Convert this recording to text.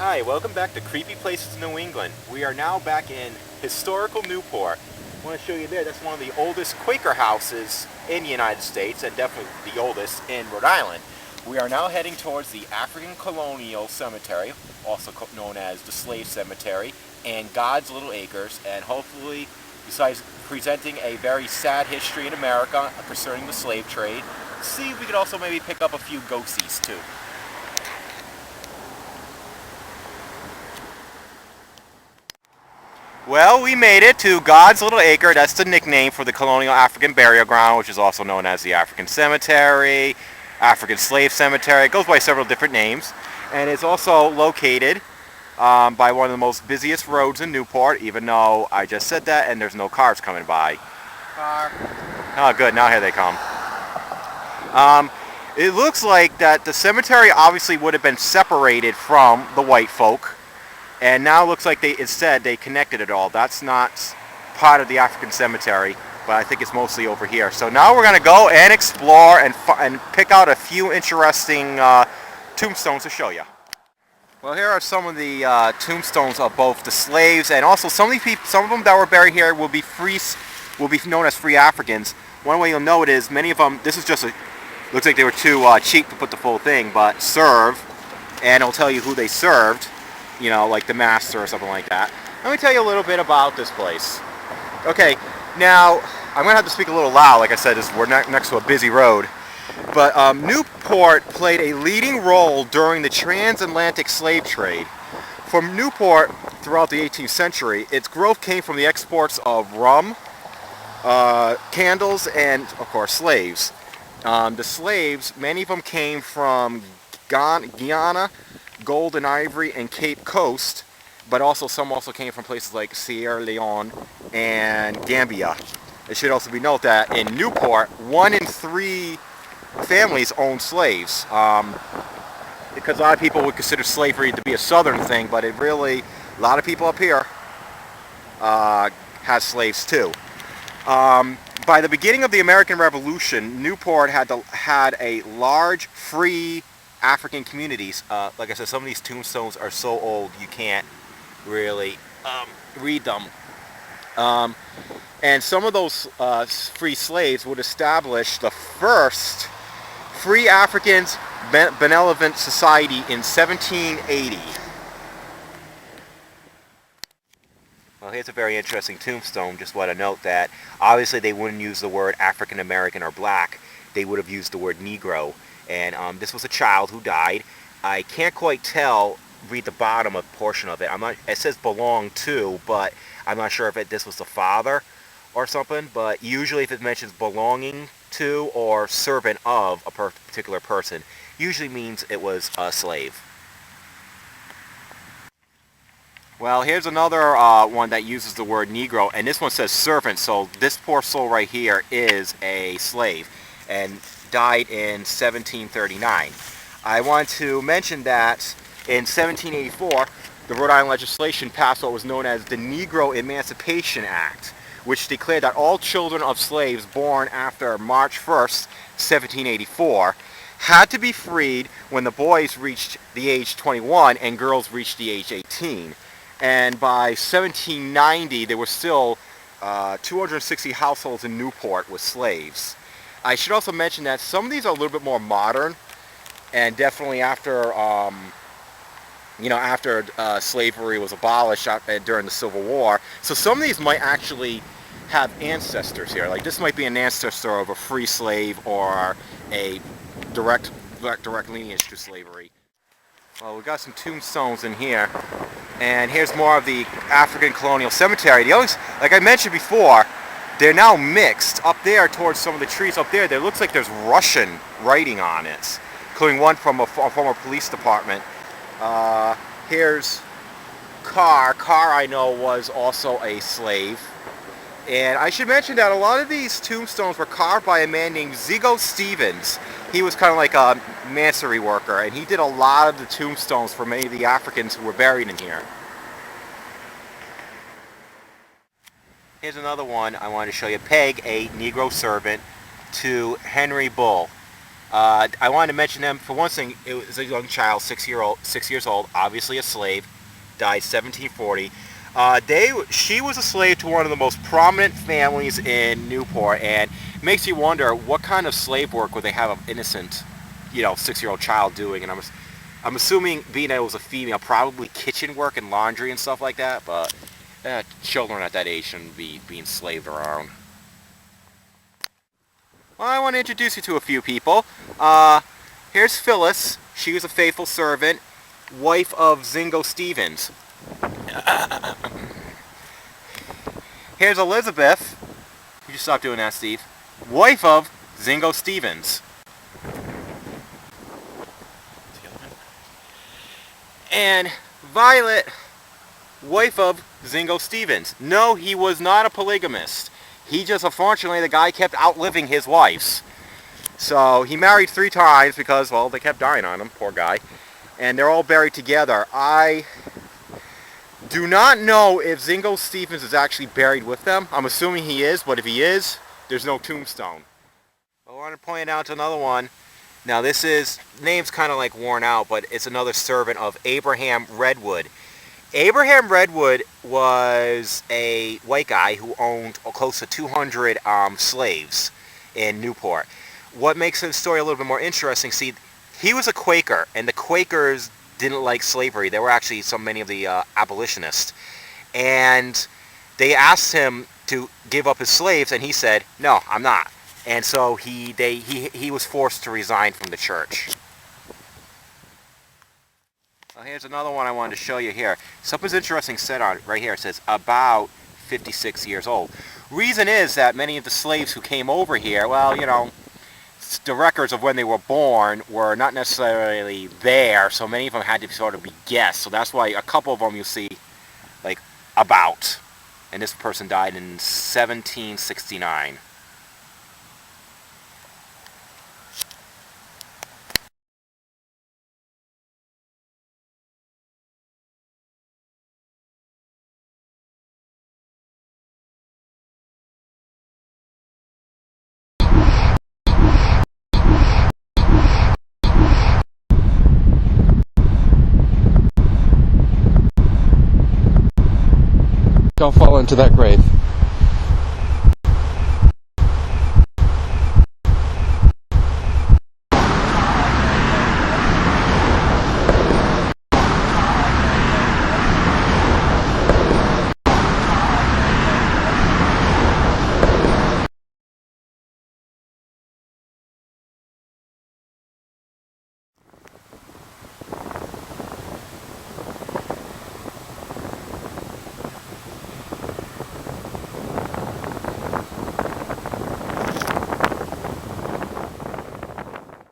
Hi, welcome back to Creepy Places in New England. We are now back in historical Newport. I want to show you there, that's one of the oldest Quaker houses in the United States, and definitely the oldest in Rhode Island. We are now heading towards the African Colonial Cemetery, also known as the Slave Cemetery, and God's Little Acres, and hopefully, besides presenting a very sad history in America concerning the slave trade, see if we could also maybe pick up a few ghosties too. Well, we made it to God's Little Acre. That's the nickname for the colonial African burial ground, which is also known as the African Cemetery, African Slave Cemetery. It goes by several different names. And it's also located by one of the most busiest roads in Newport, even though I just said that and there's no cars coming by. Car. Oh, good. Now here they come. It looks like that the cemetery obviously would have been separated from the white folk. And now it looks like instead they connected it all. That's not part of the African cemetery, but I think it's mostly over here. So now we're going to go and explore and pick out a few interesting tombstones to show you. Well, here are some of the tombstones of both the slaves and also some of them that were buried here will be known as free Africans. One way you'll know it is many of them. This is just looks like they were too cheap to put the full thing, but serve, and it'll tell you who they served. You know, like the master or something like that. Let me tell you a little bit about this place. Okay, now I'm going to have to speak a little loud. Like I said, we're next to a busy road. But Newport played a leading role during the transatlantic slave trade. From Newport throughout the 18th century, its growth came from the exports of rum, candles, and of course slaves. The slaves, many of them came from Guyana, Gold and Ivory, and Cape Coast, but some also came from places like Sierra Leone and Gambia. It should also be noted that in Newport, 1 in 3 families owned slaves, because a lot of people would consider slavery to be a southern thing, but a lot of people up here had slaves too. By the beginning of the American Revolution, Newport had a large free African communities. Like I said, some of these tombstones are so old you can't really read them. And some of those free slaves would establish the first Free Africans Benevolent Society in 1780. Well, here's a very interesting tombstone. Just want to note that obviously they wouldn't use the word African American or black. They would have used the word Negro. And this was a child who died. I can't quite read the bottom portion of it. It says belong to, but I'm not sure if this was the father or something. But usually if it mentions belonging to or servant of a particular person, usually means it was a slave. Well, here's another one that uses the word Negro, and this one says servant, so this poor soul right here is a slave. And died in 1739. I want to mention that in 1784, the Rhode Island legislation passed what was known as the Negro Emancipation Act, which declared that all children of slaves born after March 1st, 1784, had to be freed when the boys reached the age 21 and girls reached the age 18. And by 1790, there were still 260 households in Newport with slaves. I should also mention that some of these are a little bit more modern, and definitely after, after slavery was abolished during the Civil War. So some of these might actually have ancestors here. Like this might be an ancestor of a free slave or a direct lineage to slavery. Well, we've got some tombstones in here, and here's more of the African Colonial Cemetery. Like I mentioned before, they're now mixed. Up there towards some of the trees up there looks like there's Russian writing on it, including one from a former police department. Here's Carr. Carr, I know, was also a slave. And I should mention that a lot of these tombstones were carved by a man named Zigo Stevens. He was kind of like a masonry worker, and he did a lot of the tombstones for many of the Africans who were buried in here. Here's another one I wanted to show you. Peg, a Negro servant to Henry Bull. I wanted to mention them. For one thing, it was a young child, 6 years old, obviously a slave, died 1740. She was a slave to one of the most prominent families in Newport, and it makes you wonder what kind of slave work would they have an innocent, 6-year-old child doing. And I'm assuming, being that it was a female, probably kitchen work and laundry and stuff like that. But children at that age shouldn't be being slaved around. Well, I want to introduce you to a few people. Here's Phyllis. She was a faithful servant, wife of Zingo Stevens. Here's Elizabeth. You just stop doing that, Steve. Wife of Zingo Stevens. And Violet, wife of Zingo Stevens. No, he was not a polygamist. He just, unfortunately, the guy kept outliving his wives. So he married 3 times because, well, they kept dying on him, poor guy. And they're all buried together. I do not know if Zingo Stevens is actually buried with them. I'm assuming he is, but if he is, there's no tombstone. I want to point out another one. Now this name's kind of like worn out, but it's another servant of Abraham Redwood. Abraham Redwood was a white guy who owned close to 200 slaves in Newport. What makes his story a little bit more interesting, see, he was a Quaker, and the Quakers didn't like slavery. They were actually many of the abolitionists. And they asked him to give up his slaves, and he said, no, I'm not. And so he was forced to resign from the church. Well, here's another one I wanted to show you here. Something's interesting said on it right here. It says about 56 years old. Reason is that many of the slaves who came over here, well, the records of when they were born were not necessarily there, so many of them had to sort of be guessed. So that's why a couple of them you'll see, like, about. And this person died in 1769. Don't fall into that grave.